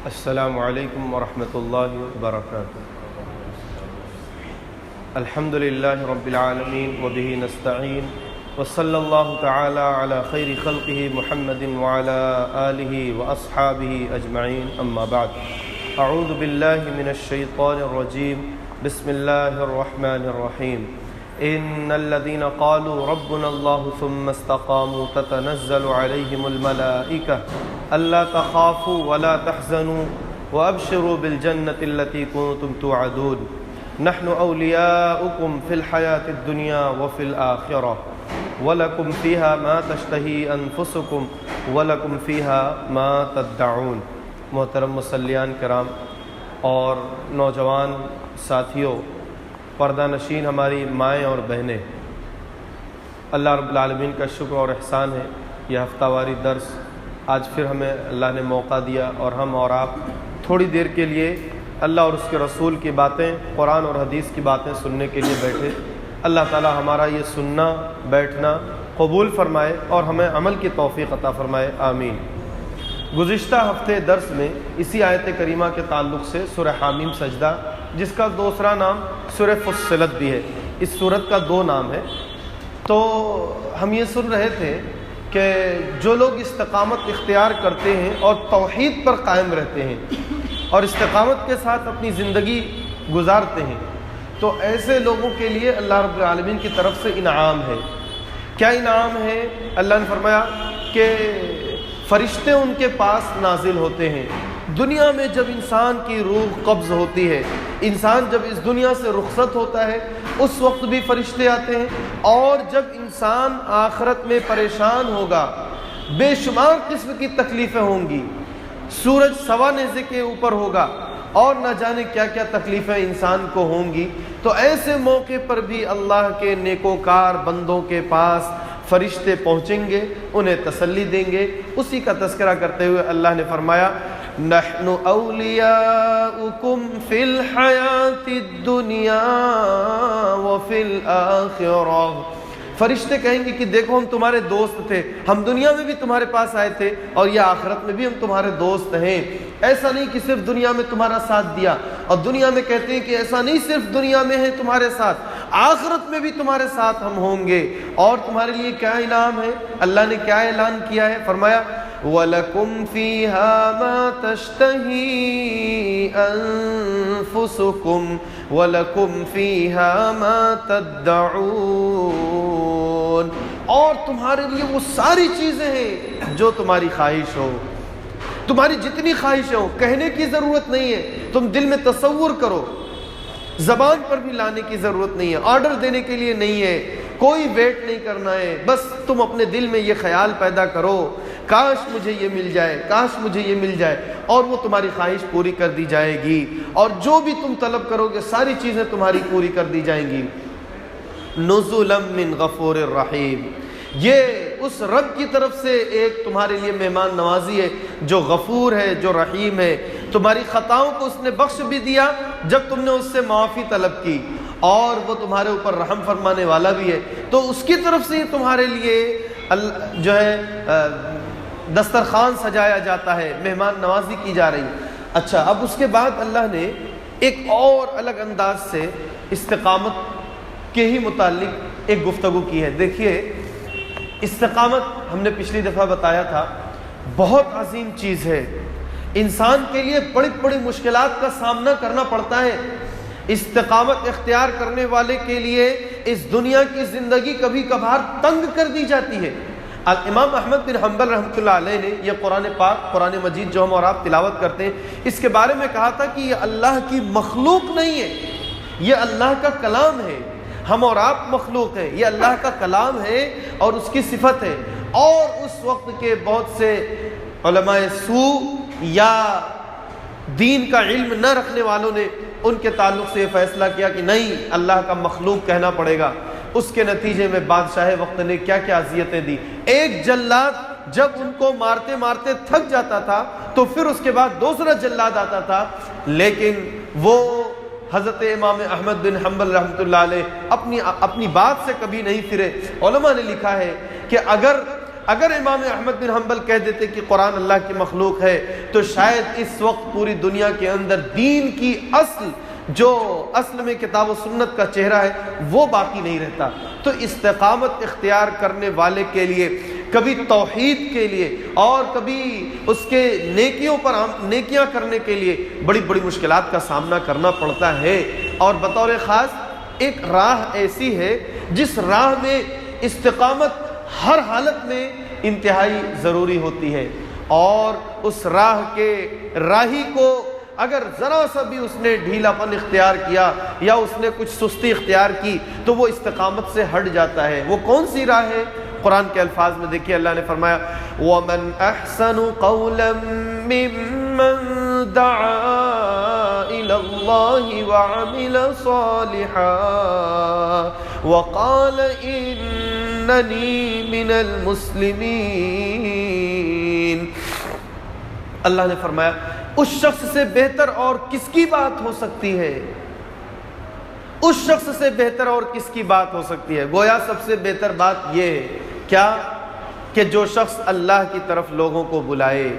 السلام علیکم ورحمۃ اللہ وبرکاتہ۔ الحمد للہ رب العالمین وبہ نستعین وصلی اللہ تعالی علی خیر خلقہ محمد وعلی آلہ واصحابہ اجمعین، اما بعد۔ اعوذ باللہ من الشیطان الرجیم، بسم اللہ الرحمن الرحیم۔ ان الذين قالوا ربنا الله ثم استقاموا تتنزل عليهم الملائكة الا تخافوا ولا تحزنوا وابشروا بالجنة التي كنتم توعدون نحن اولياؤكم في الحياة الدنيا وفي الآخرة ولكم فيها ما تشتهي انفسكم ولكم فيها ما تدعون۔ محترم مصلیان کرام اور نوجوان ساتھیوں، پردہ نشین ہماری مائیں اور بہنیں، اللہ رب العالمین کا شکر اور احسان ہے، یہ ہفتہ واری درس آج پھر ہمیں اللہ نے موقع دیا اور ہم اور آپ تھوڑی دیر کے لیے اللہ اور اس کے رسول کی باتیں، قرآن اور حدیث کی باتیں سننے کے لیے بیٹھے۔ اللہ تعالی ہمارا یہ سننا بیٹھنا قبول فرمائے اور ہمیں عمل کی توفیق عطا فرمائے، آمین۔ گزشتہ ہفتے درس میں اسی آیت کریمہ کے تعلق سے سورہ حامیم سجدہ، جس کا دوسرا نام سورہ فصلت بھی ہے، اس سورت کا دو نام ہے، تو ہم یہ سن رہے تھے کہ جو لوگ استقامت اختیار کرتے ہیں اور توحید پر قائم رہتے ہیں اور استقامت کے ساتھ اپنی زندگی گزارتے ہیں، تو ایسے لوگوں کے لیے اللہ رب العالمین کی طرف سے انعام ہے۔ کیا انعام ہے؟ اللہ نے فرمایا کہ فرشتے ان کے پاس نازل ہوتے ہیں۔ دنیا میں جب انسان کی روح قبض ہوتی ہے، انسان جب اس دنیا سے رخصت ہوتا ہے، اس وقت بھی فرشتے آتے ہیں، اور جب انسان آخرت میں پریشان ہوگا، بے شمار قسم کی تکلیفیں ہوں گی، سورج سوا نیزے کے اوپر ہوگا اور نہ جانے کیا کیا تکلیفیں انسان کو ہوں گی، تو ایسے موقع پر بھی اللہ کے نیکوکار بندوں کے پاس فرشتے پہنچیں گے، انہیں تسلی دیں گے۔ اسی کا تذکرہ کرتے ہوئے اللہ نے فرمایا نحن اولیاؤکم فی الحیاۃ الدنیا وفی الآخرہ۔ فرشتے کہیں گے کہ دیکھو ہم تمہارے دوست تھے، ہم دنیا میں بھی تمہارے پاس آئے تھے اور یہ آخرت میں بھی ہم تمہارے دوست ہیں۔ ایسا نہیں کہ صرف دنیا میں تمہارا ساتھ دیا، اور دنیا میں کہتے ہیں کہ ایسا نہیں صرف دنیا میں ہے تمہارے ساتھ، آخرت میں بھی تمہارے ساتھ ہم ہوں گے۔ اور تمہارے لیے کیا انعام ہے؟ اللہ نے کیا اعلان کیا ہے؟ فرمایا وَلَكُمْ فِيهَا مَا تَشْتَهِي أَنفُسُكُمْ وَلَكُمْ فِيهَا مَا تَدَّعُونَ، اور تمہارے لیے وہ ساری چیزیں ہیں جو تمہاری خواہش ہو، تمہاری جتنی خواہشیں ہو، کہنے کی ضرورت نہیں ہے، تم دل میں تصور کرو، زبان پر بھی لانے کی ضرورت نہیں ہے، آرڈر دینے کے لیے نہیں ہے، کوئی ویٹ نہیں کرنا ہے، بس تم اپنے دل میں یہ خیال پیدا کرو کاش مجھے یہ مل جائے، کاش مجھے یہ مل جائے، اور وہ تمہاری خواہش پوری کر دی جائے گی، اور جو بھی تم طلب کرو گے ساری چیزیں تمہاری پوری کر دی جائیں گی۔ نزلا من غفور الرحیم، یہ اس رب کی طرف سے ایک تمہارے لیے مہمان نوازی ہے جو غفور ہے، جو رحیم ہے۔ تمہاری خطاؤں کو اس نے بخش بھی دیا جب تم نے اس سے معافی طلب کی، اور وہ تمہارے اوپر رحم فرمانے والا بھی ہے، تو اس کی طرف سے تمہارے لیے جو ہے دسترخوان سجایا جاتا ہے، مہمان نوازی کی جا رہی۔ اچھا، اب اس کے بعد اللہ نے ایک اور الگ انداز سے استقامت کے ہی متعلق ایک گفتگو کی ہے۔ دیکھیے، استقامت ہم نے پچھلی دفعہ بتایا تھا بہت عظیم چیز ہے، انسان کے لیے بڑی بڑی مشکلات کا سامنا کرنا پڑتا ہے۔ استقامت اختیار کرنے والے کے لیے اس دنیا کی زندگی کبھی کبھار تنگ کر دی جاتی ہے۔ امام احمد بن حنبل رحمۃ اللہ علیہ نے یہ قرآن پاک، قرآن مجید جو ہم اور آپ تلاوت کرتے ہیں، اس کے بارے میں کہا تھا کہ یہ اللہ کی مخلوق نہیں ہے، یہ اللہ کا کلام ہے۔ ہم اور آپ مخلوق ہیں، یہ اللہ کا کلام ہے اور اس کی صفت ہے۔ اور اس وقت کے بہت سے علماء سوء یا دین کا علم نہ رکھنے والوں نے ان کے تعلق سے یہ فیصلہ کیا کہ نہیں، اللہ کا مخلوق کہنا پڑے گا۔ اس کے نتیجے میں بادشاہ وقت نے کیا کیا اذیتیں دی۔ ایک جلاد جب ان کو مارتے مارتے تھک جاتا تھا تو پھر اس کے بعد دوسرا جلاد آتا تھا، لیکن وہ حضرت امام احمد بن حنبل رحمۃ اللہ علیہ اپنی بات سے کبھی نہیں پھرے۔ علماء نے لکھا ہے کہ اگر اگر امام احمد بن حنبل کہہ دیتے کہ قرآن اللہ کی مخلوق ہے تو شاید اس وقت پوری دنیا کے اندر دین کی اصل میں کتاب و سنت کا چہرہ ہے وہ باقی نہیں رہتا۔ تو استقامت اختیار کرنے والے کے لیے کبھی توحید کے لیے اور کبھی اس کے نیکیاں کرنے کے لیے بڑی بڑی مشکلات کا سامنا کرنا پڑتا ہے۔ اور بطور خاص ایک راہ ایسی ہے جس راہ میں استقامت ہر حالت میں انتہائی ضروری ہوتی ہے، اور اس راہی کو اگر ذرا سا بھی اس نے ڈھیلا پن اختیار کیا یا اس نے کچھ سستی اختیار کی تو وہ استقامت سے ہٹ جاتا ہے۔ وہ کون سی راہ ہے؟ قرآن کے الفاظ میں دیکھیے، اللہ نے فرمایا وَمَنْ أَحْسَنُ قَوْلًا مِّمَّنْ دَعَا إِلَى اللَّهِ وَعَمِلَ صَالِحًا وَقَالَ إِنَّنِي مِنَ الْمُسْلِمِينَ۔ اللہ نے فرمایا اس شخص سے بہتر اور کس کی بات ہو سکتی ہے؟ اس شخص سے بہتر اور کس کی بات ہو سکتی ہے؟ گویا سب سے بہتر بات یہ ہے کیا کہ جو شخص اللہ کی طرف لوگوں کو بلائے،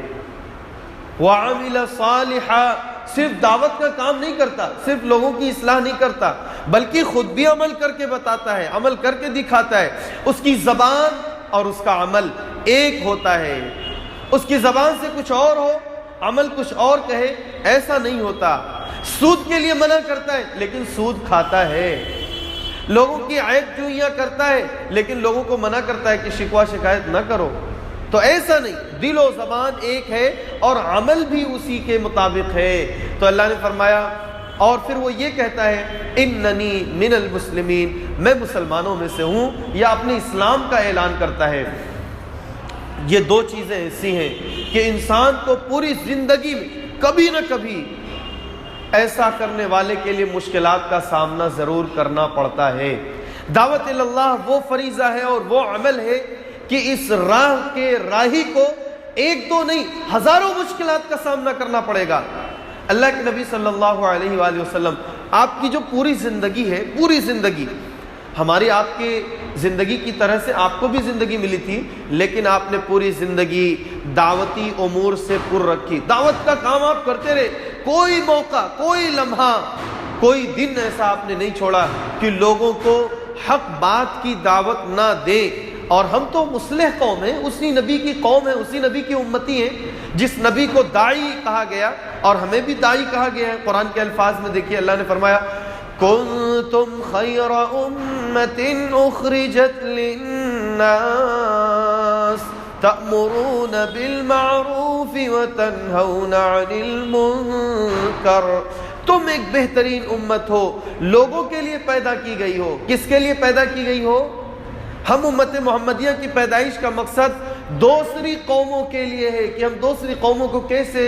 وَعَمِلَ صَالِحًا، صرف دعوت کا کام نہیں کرتا، صرف لوگوں کی اصلاح نہیں کرتا، بلکہ خود بھی عمل کر کے بتاتا ہے، عمل کر کے دکھاتا ہے۔ اس کی زبان اور اس کا عمل ایک ہوتا ہے۔ اس کی زبان سے کچھ اور ہو، عمل کچھ اور کہے، ایسا نہیں ہوتا۔ سود کے لیے منع کرتا ہے لیکن سود کھاتا ہے، لوگوں کی عیب جوئیاں کرتا ہے لیکن لوگوں کو منع کرتا ہے کہ شکوہ شکایت نہ کرو۔ تو ایسا نہیں، دل و زبان ایک ہے اور عمل بھی اسی کے مطابق ہے۔ تو اللہ نے فرمایا، اور پھر وہ یہ کہتا ہے اننی من المسلمین، میں مسلمانوں میں سے ہوں، یا اپنے اسلام کا اعلان کرتا ہے۔ یہ دو چیزیں ایسی ہیں کہ انسان کو پوری زندگی میں کبھی نہ کبھی ایسا کرنے والے کے لیے مشکلات کا سامنا ضرور کرنا پڑتا ہے۔ دعوت اللہ وہ فریضہ ہے اور وہ عمل ہے کہ اس راہ کے راہی کو ایک دو نہیں ہزاروں مشکلات کا سامنا کرنا پڑے گا۔ اللہ کے نبی صلی اللہ علیہ وآلہ وسلم، آپ کی جو پوری زندگی ہے، پوری زندگی ہماری آپ کی زندگی کی طرح سے آپ کو بھی زندگی ملی تھی، لیکن آپ نے پوری زندگی دعوتی امور سے پر رکھی، دعوت کا کام آپ کرتے رہے۔ کوئی موقع، کوئی لمحہ، کوئی دن ایسا آپ نے نہیں چھوڑا کہ لوگوں کو حق بات کی دعوت نہ دیں۔ اور ہم تو مصلح قوم ہیں، اسی نبی کی قوم ہے، اسی نبی کی امتی ہیں، جس نبی کو داعی کہا گیا اور ہمیں بھی داعی کہا گیا ہے۔ قرآن کے الفاظ میں دیکھیے، اللہ نے فرمایا کنتم خیر امت اخرجت للناس تأمرون بالمعروف وتنہون عن المنکر۔ تم ایک بہترین امت ہو، لوگوں کے لیے پیدا کی گئی ہو۔ کس کے لیے پیدا کی گئی ہو؟ ہم امت محمدیہ کی پیدائش کا مقصد دوسری قوموں کے لیے ہے کہ ہم دوسری قوموں کو کیسے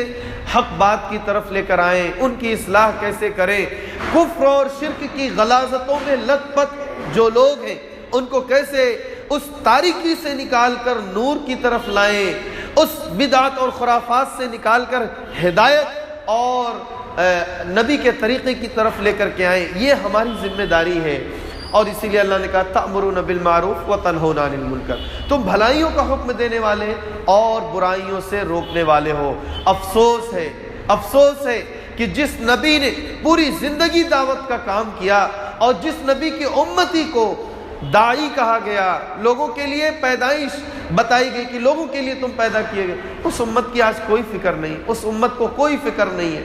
حق بات کی طرف لے کر آئیں، ان کی اصلاح کیسے کریں، کفر اور شرک کی غلاظتوں میں لت پت جو لوگ ہیں ان کو کیسے اس تاریکی سے نکال کر نور کی طرف لائیں، اس بدعت اور خرافات سے نکال کر ہدایت اور نبی کے طریقے کی طرف لے کر کے آئیں۔ یہ ہماری ذمہ داری ہے، اور اسی لیے اللہ نے کہا تأمرون بالمعروف وتنہون عن المنکر، تم بھلائیوں کا حکم دینے والے اور برائیوں سے روکنے والے ہو۔ افسوس ہے کہ جس نبی نے پوری زندگی دعوت کا کام کیا اور جس نبی کی امتی کو داعی کہا گیا، لوگوں کے لیے پیدائش بتائی گئی کہ لوگوں کے لیے تم پیدا کیے گئے، اس امت کی آج کوئی فکر نہیں، اس امت کو کوئی فکر نہیں ہے۔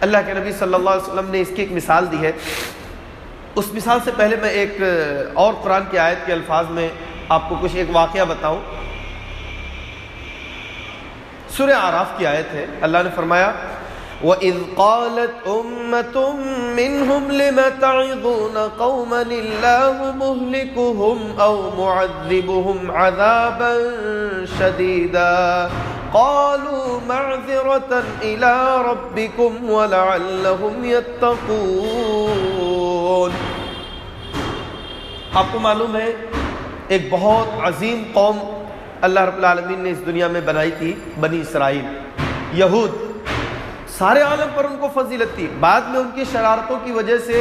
اللہ کے نبی صلی اللہ علیہ وسلم نے اس کی ایک مثال دی ہے۔ اس مثال سے پہلے میں ایک اور قرآن کی آیت کے الفاظ میں آپ کو کچھ ایک واقعہ بتاؤں۔ سورہ اعراف کی آیت ہے، اللہ نے فرمایا وَإِذْ قَالَتْ أُمَّةٌ مِّنْهُمْ لِمَ تَعِظُونَ قَوْمًا اللَّهُ مُهْلِكُهُمْ أَوْ مُعَذِّبُهُمْ عَذَابًا شَدِيدًا قَالُوا مَعْذِرَةً إِلَىٰ رَبِّكُمْ وَلَعَلَّهُمْ يَتَّقُونَ۔ آپ کو معلوم ہے ایک بہت عظیم قوم اللہ رب العالمین نے اس دنیا میں بنائی تھی، بنی اسرائیل، یہود۔ سارے عالم پر ان کو فضیلت تھی، بعد میں ان کی شرارتوں کی وجہ سے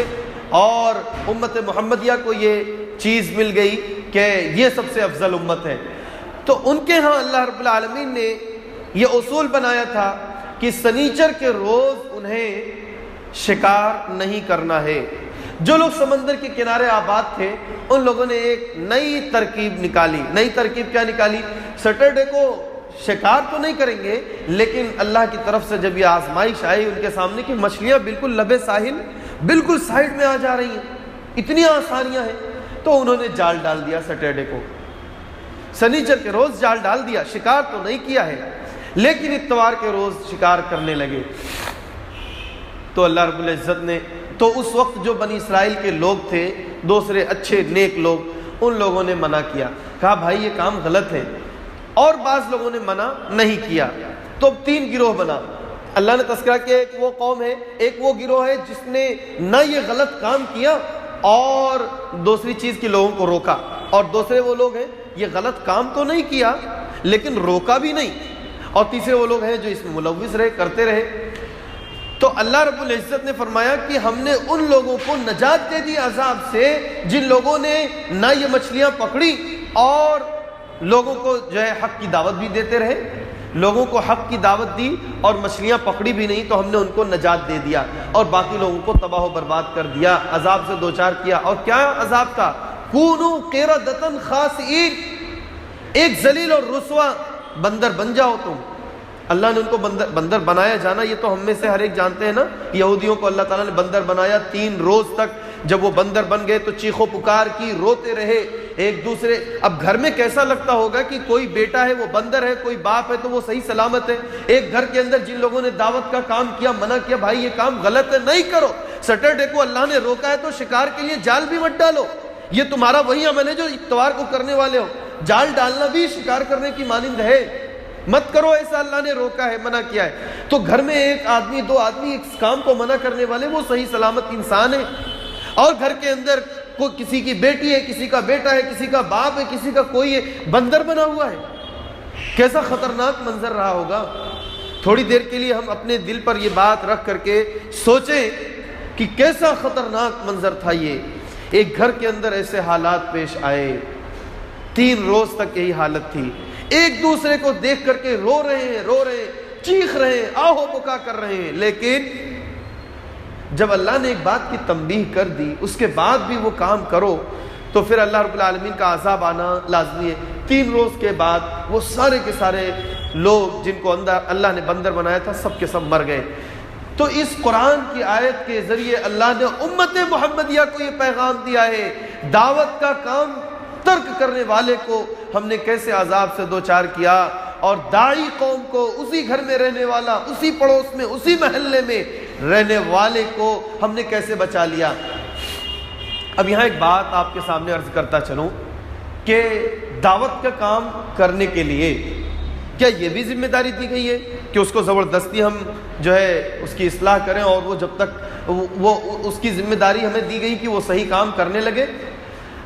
اور امت محمدیہ کو یہ چیز مل گئی کہ یہ سب سے افضل امت ہے۔ تو ان کے ہاں اللہ رب العالمین نے یہ اصول بنایا تھا کہ سنیچر کے روز انہیں شکار نہیں کرنا ہے۔ جو لوگ سمندر کے کنارے آباد تھے ان لوگوں نے ایک نئی ترکیب نکالی۔ نئی ترکیب کیا نکالی؟ سیٹرڈے کو شکار تو نہیں کریں گے، لیکن اللہ کی طرف سے جب یہ آزمائش آئی ان کے سامنے کہ مچھلیاں بالکل لبے ساحل بالکل سائڈ میں آ جا رہی ہیں، اتنی آسانیاں ہیں، تو انہوں نے جال ڈال دیا سیٹرڈے کو، سنیچر کے روز جال ڈال دیا۔ شکار تو نہیں کیا ہے لیکن اتوار کے روز شکار کرنے لگے۔ تو اللہ رب العزت نے تو اس وقت جو بنی اسرائیل کے لوگ تھے، دوسرے اچھے نیک لوگ، ان لوگوں نے منع کیا، کہا بھائی یہ کام غلط ہے، اور بعض لوگوں نے منع نہیں کیا۔ تو اب 3 گروہ بنا۔ اللہ نے تذکرہ کیا، ایک وہ قوم ہے، ایک وہ گروہ ہے جس نے نہ یہ غلط کام کیا اور دوسری چیز کی لوگوں کو روکا، اور دوسرے وہ لوگ ہیں یہ غلط کام تو نہیں کیا لیکن روکا بھی نہیں، اور تیسرے وہ لوگ ہیں جو اس میں ملوث رہے، کرتے رہے۔ تو اللہ رب العزت نے فرمایا کہ ہم نے ان لوگوں کو نجات دے دی عذاب سے جن لوگوں نے نہ یہ مچھلیاں پکڑی اور لوگوں کو جو ہے حق کی دعوت بھی دیتے رہے، لوگوں کو حق کی دعوت دی اور مچھلیاں پکڑی بھی نہیں، تو ہم نے ان کو نجات دے دیا اور باقی لوگوں کو تباہ و برباد کر دیا، عذاب سے دوچار کیا۔ اور کیا عذاب کا؟ کونو قردۃ خاسئین، ایک ذلیل اور رسوا بندر بن جاؤ تم۔ اللہ نے ان کو بندر بنایا جانا یہ تو ہم میں سے ہر ایک جانتے ہیں نا، یہودیوں کو اللہ تعالیٰ نے بندر بنایا 3 روز تک، جب وہ بندر بن گئے تو چیخو پکار کی، روتے رہے ایک دوسرے۔ اب گھر میں کیسا لگتا ہوگا کہ کوئی بیٹا ہے وہ بندر ہے، کوئی باپ ہے تو وہ صحیح سلامت ہے۔ ایک گھر کے اندر جن لوگوں نے دعوت کا کام کیا، منع کیا بھائی یہ کام غلط ہے، نہیں کرو، سیٹرڈے کو اللہ نے روکا ہے تو شکار کے لیے جال بھی مت ڈالو، یہ تمہارا وہی عمل ہے جو اتوار کو کرنے والے ہو، جال ڈالنا بھی شکار کرنے کی مانند ہے، مت کرو ایسا، اللہ نے روکا ہے، منع کیا ہے۔ تو گھر میں 1 آدمی 2 آدمی اس کام کو منع کرنے والے وہ صحیح سلامت انسان ہے، اور گھر کے اندر کوئی کسی کی بیٹی ہے، کسی کا بیٹا ہے، کسی کا باپ ہے، کسی کا کوئی ہے، بندر بنا ہوا ہے، کیسا خطرناک منظر رہا ہوگا۔ تھوڑی دیر کے لیے ہم اپنے دل پر یہ بات رکھ کر کے سوچیں کہ کیسا خطرناک منظر تھا یہ۔ ایک گھر کے اندر ایسے حالات پیش آئے، 3 روز تک یہی حالت تھی، ایک دوسرے کو دیکھ کر کے رو رہے ہیں، چیخ رہے ہیں، آہو بکا کر رہے ہیں، لیکن جب اللہ نے ایک بات کی تنبیہ کر دی اس کے بعد بھی وہ کام کرو تو پھر اللہ رب العالمین کا عذاب آنا لازمی ہے۔ 3 روز کے بعد وہ سارے کے سارے لوگ جن کو اندر اللہ نے بندر بنایا تھا سب کے سب مر گئے۔ تو اس قرآن کی آیت کے ذریعے اللہ نے امت محمدیہ کو یہ پیغام دیا ہے، دعوت کا کام ترک کرنے والے کو ہم نے کیسے عذاب سے دوچار کیا، اور داعی قوم کو، اسی گھر میں رہنے والا، اسی پڑوس میں، اسی محلے میں رہنے والے کو ہم نے کیسے بچا لیا۔ اب یہاں ایک بات آپ کے سامنے عرض کرتا چلوں کہ دعوت کا کام کرنے کے لیے کیا یہ بھی ذمہ داری دی گئی ہے کہ اس کو زبردستی ہم جو ہے اس کی اصلاح کریں، اور وہ جب تک وہ اس کی ذمہ داری ہمیں دی گئی کہ وہ صحیح کام کرنے لگے؟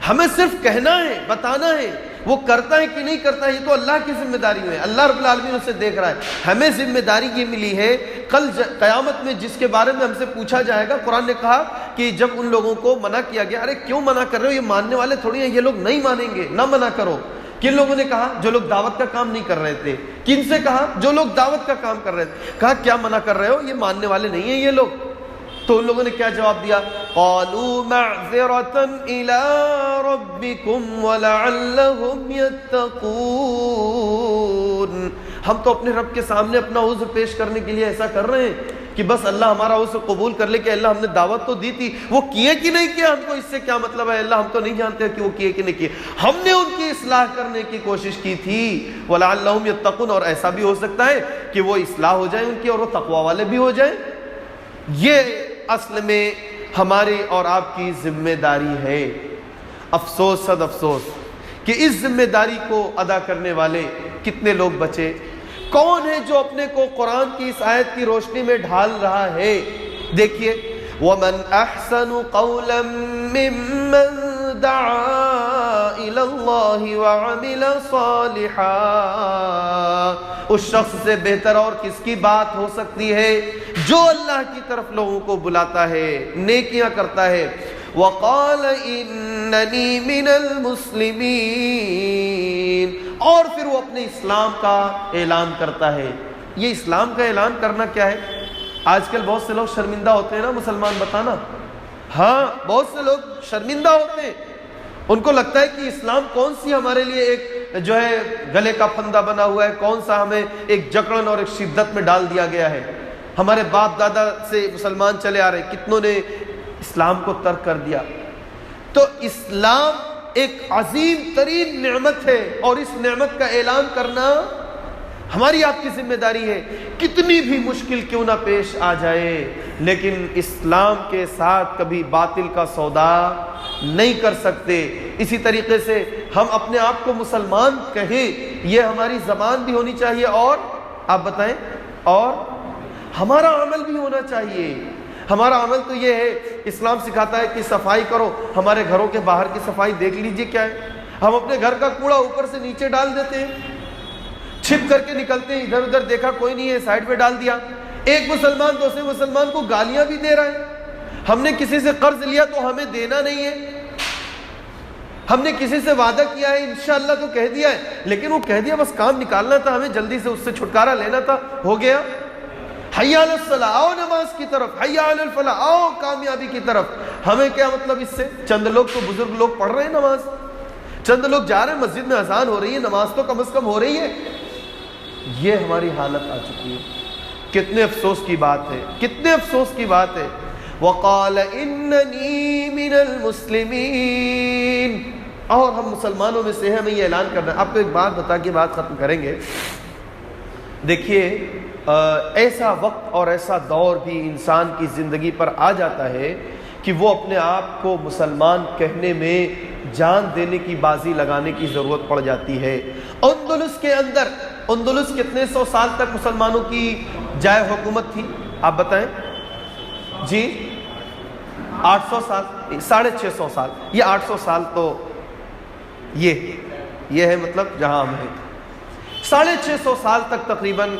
ہمیں صرف کہنا ہے، بتانا ہے، وہ کرتا ہے کہ نہیں کرتا ہے یہ تو اللہ کی ذمہ داری ہے، اللہ رب العالمین اسے دیکھ رہا ہے۔ ہمیں ذمہ داری یہ ملی ہے، کل قیامت میں جس کے بارے میں ہم سے پوچھا جائے گا، قرآن نے کہا کہ جب ان لوگوں کو منع کیا گیا، ارے کیوں منع کر رہے ہو، یہ ماننے والے تھوڑی ہیں، یہ لوگ نہیں مانیں گے، نہ منع کرو۔ کن لوگوں نے کہا؟ جو لوگ دعوت کا کام نہیں کر رہے تھے۔ کن سے کہا؟ جو لوگ دعوت کا کام کر رہے تھے۔ کہا کیا منع کر رہے ہو، یہ ماننے والے نہیں ہیں یہ لوگ۔ تو ان لوگوں نے کیا جواب دیا؟ قالوا معذرة الى ربكم ولعلهم يتقون، ہم تو اپنے رب کے سامنے اپنا عذر پیش کرنے کے لیے ایسا کر رہے ہیں کہ بس اللہ ہمارا عذر قبول کر لے کہ اللہ ہم نے دعوت تو دی تھی، وہ کیے کہ نہیں کیا ہم کو اس سے کیا مطلب ہے، اللہ ہم تو نہیں جانتے کہ وہ کیے کہ نہیں کیے، ہم نے ان کی اصلاح کرنے کی کوشش کی تھی۔ وَلَعَلَّهُمْ يَتَّقُونَ، اور ایسا بھی ہو سکتا ہے کہ وہ اصلاح ہو جائے ان کی اور وہ تقوی والے بھی ہو جائیں۔ یہ اصل میں ہماری اور آپ کی ذمہ داری ہے۔ افسوس، صد افسوس کہ اس ذمہ داری کو ادا کرنے والے کتنے لوگ بچے؟ کون ہے جو اپنے کو قرآن کی اس آیت کی روشنی میں ڈھال رہا ہے؟ دیکھیے، وَمَنْ أَحْسَنُ قَوْلًا مِّمَّنْ دَعَا إِلَى اللَّهِ وَعَمِلَ صَالِحًا، اس شخص سے بہتر اور کس کی بات ہو سکتی ہے جو اللہ کی طرف لوگوں کو بلاتا ہے، نیکیاں کرتا ہے۔ وَقَالَ إِنَّنِي مِنَ الْمُسْلِمِينَ، اور پھر وہ اپنے اسلام کا اعلان کرتا ہے۔ یہ اسلام کا اعلان کرنا کیا ہے؟ آج کل بہت سے لوگ شرمندہ ہوتے ہیں نا مسلمان بتانا، ہاں بہت سے لوگ شرمندہ ہوتے ہیں، ان کو لگتا ہے کہ اسلام کون سی ہمارے لیے ایک جو ہے گلے کا پھندا بنا ہوا ہے، کون سا ہمیں ایک جکڑن اور ایک شدت میں ڈال دیا گیا ہے۔ ہمارے باپ دادا سے مسلمان چلے آ رہے، کتنوں نے اسلام کو ترک کر دیا۔ تو اسلام ایک عظیم ترین نعمت ہے، اور اس نعمت کا اعلان کرنا ہماری آپ کی ذمہ داری ہے، کتنی بھی مشکل کیوں نہ پیش آ جائے، لیکن اسلام کے ساتھ کبھی باطل کا سودا نہیں کر سکتے۔ اسی طریقے سے ہم اپنے آپ کو مسلمان کہیں، یہ ہماری زبان بھی ہونی چاہیے، اور آپ بتائیں، اور ہمارا عمل بھی ہونا چاہیے۔ ہمارا عمل تو یہ ہے، اسلام سکھاتا ہے کہ صفائی کرو، ہمارے گھروں کے باہر کی صفائی دیکھ لیجئے کیا ہے، ہم اپنے گھر کا کوڑا اوپر سے نیچے ڈال دیتے ہیں، چھپ کر کے نکلتے ہیں، ادھر ادھر دیکھا کوئی نہیں ہے سائڈ پہ ڈال دیا۔ ایک مسلمان دوسرے مسلمان کو گالیاں بھی دے رہا ہے۔ ہم نے کسی سے قرض لیا تو ہمیں دینا نہیں ہے، ہم نے کسی سے وعدہ کیا ہے انشاءاللہ تو کہہ دیا ہے، لیکن وہ کہہ دیا بس کام نکالنا تھا، ہمیں جلدی سے اس سے چھٹکارا لینا تھا، ہو گیا۔ حی علی الصلاۃ، آؤ نماز کی طرف، حی علی الفلاح، آؤ کامیابی کی طرف۔ ہمیں کیا مطلب اس سے؟ چند لوگ تو بزرگ لوگ پڑھ رہے ہیں نماز، چند لوگ جا رہے ہیں مسجد میں، اذان ہو رہی ہے، نماز تو کم از کم ہو رہی ہے۔ یہ ہماری حالت آ چکی ہے۔ کتنے افسوس کی بات ہے، کتنے افسوس کی بات ہے۔ وقال اننی من المسلمین، اور ہم مسلمانوں میں سے ہیں، ہمیں یہ اعلان کرنا ہے۔ آپ کو ایک بات بتا کے بات ختم کریں گے۔ دیکھیے ایسا وقت اور ایسا دور بھی انسان کی زندگی پر آ جاتا ہے کہ وہ اپنے آپ کو مسلمان کہنے میں جان دینے کی بازی لگانے کی ضرورت پڑ جاتی ہے۔ اندلس کے اندر، اندلس کتنے سو سال تک مسلمانوں کی جائے حکومت تھی؟ آپ بتائیں جی؟ 800 سال، 650 سال، یہ 800 سال تو یہ ہے مطلب جہاں ہم ہیں۔ 650 سال تک تقریباً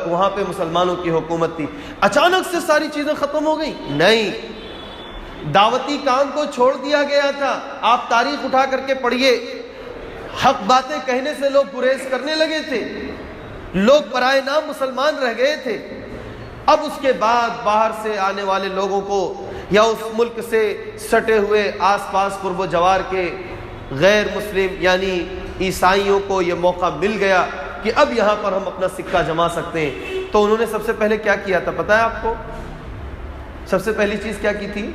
وہاں پہ مسلمانوں کی حکومت تھی۔ اچانک سے ساری چیزیں ختم ہو گئی؟ نہیں، دعوتی کام کو چھوڑ دیا گیا تھا۔ آپ تاریخ اٹھا کر کے پڑھیے، حق باتیں کہنے سے لوگ گریز کرنے لگے تھے، لوگ پرائے نام مسلمان رہ گئے تھے۔ اب اس کے بعد باہر سے آنے والے لوگوں کو یا اس ملک سے سٹے ہوئے آس پاس قرب و جوار کے غیر مسلم یعنی عیسائیوں کو یہ موقع مل گیا کہ اب یہاں پر ہم اپنا سکہ جما سکتے ہیں۔ تو انہوں نے سب سے پہلے کیا کیا تھا پتہ ہے آپ کو؟ سب سے پہلی چیز کیا کی تھی؟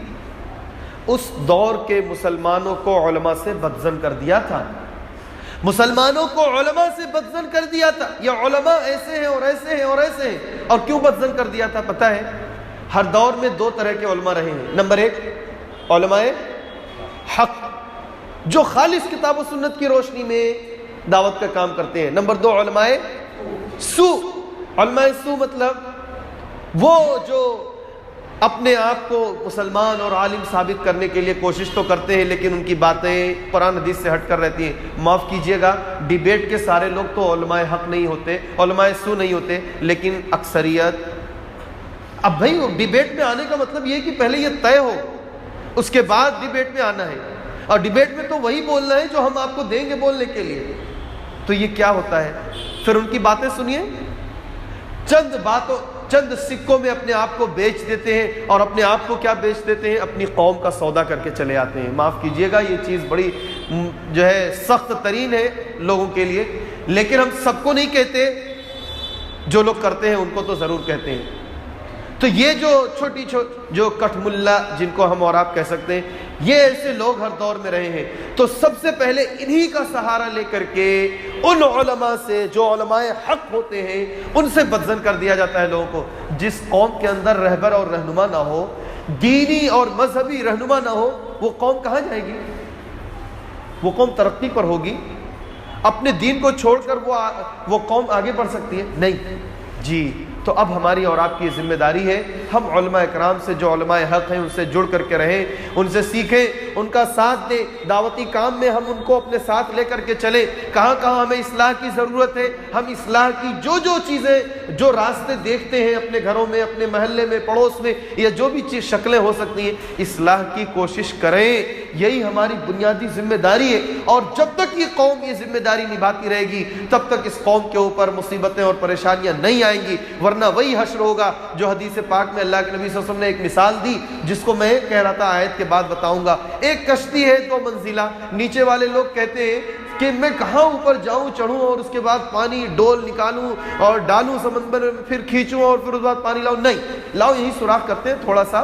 اس دور کے مسلمانوں کو علماء سے بدظن کر دیا تھا، مسلمانوں کو علماء سے بدظن کر دیا تھا۔ یہ علماء ایسے ہیں اور ایسے ہیں اور ایسے ہیں۔ اور کیوں بدظن کر دیا تھا پتہ ہے؟ ہر دور میں دو طرح کے علماء رہے ہیں۔ نمبر ایک علماء حق جو خالص کتاب و سنت کی روشنی میں دعوت کا کام کرتے ہیں۔ نمبر دو علماء سو۔ علماء سو مطلب وہ جو اپنے آپ کو مسلمان اور عالم ثابت کرنے کے لیے کوشش تو کرتے ہیں، لیکن ان کی باتیں قرآن حدیث سے ہٹ کر رہتی ہیں۔ معاف کیجئے گا، ڈیبیٹ کے سارے لوگ تو علماء حق نہیں ہوتے، علماء سو نہیں ہوتے، لیکن اکثریت۔ اب بھائی ڈیبیٹ میں آنے کا مطلب یہ کہ پہلے یہ طے ہو، اس کے بعد ڈیبیٹ میں آنا ہے، اور ڈیبیٹ میں تو وہی بولنا ہے جو ہم آپ کو دیں گے بولنے کے لیے۔ تو یہ کیا ہوتا ہے؟ پھر ان کی باتیں سنیے، چند سکوں میں اپنے آپ کو بیچ دیتے ہیں، اور اپنے آپ کو کیا بیچ دیتے ہیں؟ اپنی قوم کا سودا کر کے چلے آتے ہیں۔ معاف کیجئے گا، یہ چیز بڑی جو ہے سخت ترین ہے لوگوں کے لیے، لیکن ہم سب کو نہیں کہتے، جو لوگ کرتے ہیں ان کو تو ضرور کہتے ہیں۔ تو یہ جو کٹ ملا جن کو ہم اور آپ کہہ سکتے ہیں، یہ ایسے لوگ ہر دور میں رہے ہیں۔ تو سب سے پہلے انہی کا سہارا لے کر کے ان علماء سے جو علماء حق ہوتے ہیں ان سے بدظن کر دیا جاتا ہے لوگوں کو۔ جس قوم کے اندر رہبر اور رہنما نہ ہو، دینی اور مذہبی رہنما نہ ہو، وہ قوم کہاں جائے گی؟ وہ قوم ترقی پر ہوگی؟ اپنے دین کو چھوڑ کر وہ قوم آگے بڑھ سکتی ہے؟ نہیں جی۔ تو اب ہماری اور آپ کی ذمہ داری ہے ہم علماء اکرام سے، جو علماء حق ہیں، ان سے جڑ کر کے رہیں، ان سے سیکھیں، ان کا ساتھ دیں، دعوتی کام میں ہم ان کو اپنے ساتھ لے کر کے چلیں۔ کہاں کہاں ہمیں اصلاح کی ضرورت ہے، ہم اصلاح کی جو چیزیں، جو راستے دیکھتے ہیں اپنے گھروں میں، اپنے محلے میں، پڑوس میں، یا جو بھی شکلیں ہو سکتی ہیں، اصلاح کی کوشش کریں۔ یہی ہماری بنیادی ذمہ داری ہے، اور جب تک یہ قوم یہ ذمہ داری نبھاتی رہے گی تب تک اس قوم کے اوپر مصیبتیں اور پریشانیاں نہیں آئیں گی، ورنہ وہی حشر ہوگا جو حدیث پاک میں اللہ کے نبی صلی اللہ علیہ وسلم نے ایک مثال دی، جس کو میں کہہ رہا تھا آیت کے بعد بتاؤں گا۔ ایک کشتی ہے 2 منزلہ، نیچے والے لوگ کہتے ہیں کہ میں کہاں اوپر جاؤں، چڑھوں، اور اس کے بعد پانی ڈول نکالوں اور ڈالوں سمندر میں، پھر کھینچوں اور پھر اس بعد پانی لاؤں۔ نہیں، لاؤ یہی سوراخ کرتے ہیں، تھوڑا سا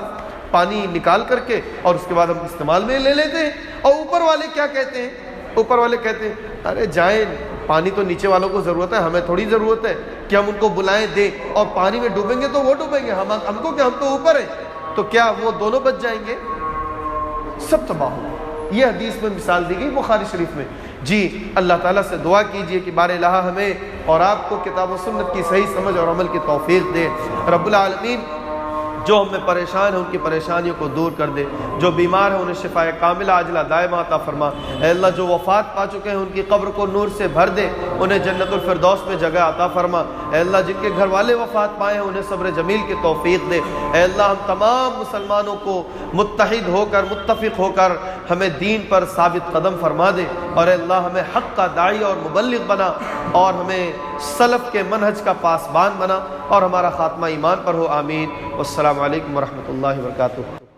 پانی نکال کر کے، اور اس کے بعد ہم استعمال میں لے لیتے ہیں۔ اور اوپر والے کیا کہتے ہیں؟ اوپر والے کہتے ہیں ارے جائیں، پانی تو نیچے والوں کو ضرورت ہے، ہمیں تھوڑی ضرورت ہے کہ ہم ان کو بلائیں دیں، اور پانی میں ڈوبیں گے تو وہ ڈوبیں گے، ہم کو کیا، ہم تو اوپر ہیں۔ تو کیا وہ دونوں بچ جائیں گے؟ سب تباہ ہو۔ یہ حدیث میں مثال دی گئی بخاری شریف میں۔ جی اللہ تعالیٰ سے دعا کیجئے کہ بار الہ ہمیں اور آپ کو کتاب و سنت کی صحیح سمجھ اور عمل کی توفیق دے۔ رب العالمین جو ہم میں پریشان ہیں ان کی پریشانیوں کو دور کر دے، جو بیمار ہیں انہیں شفاء کاملہ عاجلہ دائمہ عطا فرما۔ اے اللہ جو وفات پا چکے ہیں ان کی قبر کو نور سے بھر دے، انہیں جنت الفردوس میں جگہ عطا فرما۔ اے اللہ جن کے گھر والے وفات پائے ہیں انہیں صبر جمیل کی توفیق دے۔ اے اللہ ہم تمام مسلمانوں کو متحد ہو کر، متفق ہو کر ہمیں دین پر ثابت قدم فرما دے، اور اے اللہ ہمیں حق کا داعی اور مبلغ بنا، اور ہمیں سلف کے منہج کا پاسبان بنا، اور ہمارا خاتمہ ایمان پر ہو۔ آمین۔ والسلام علیکم ورحمۃ اللہ وبرکاتہ۔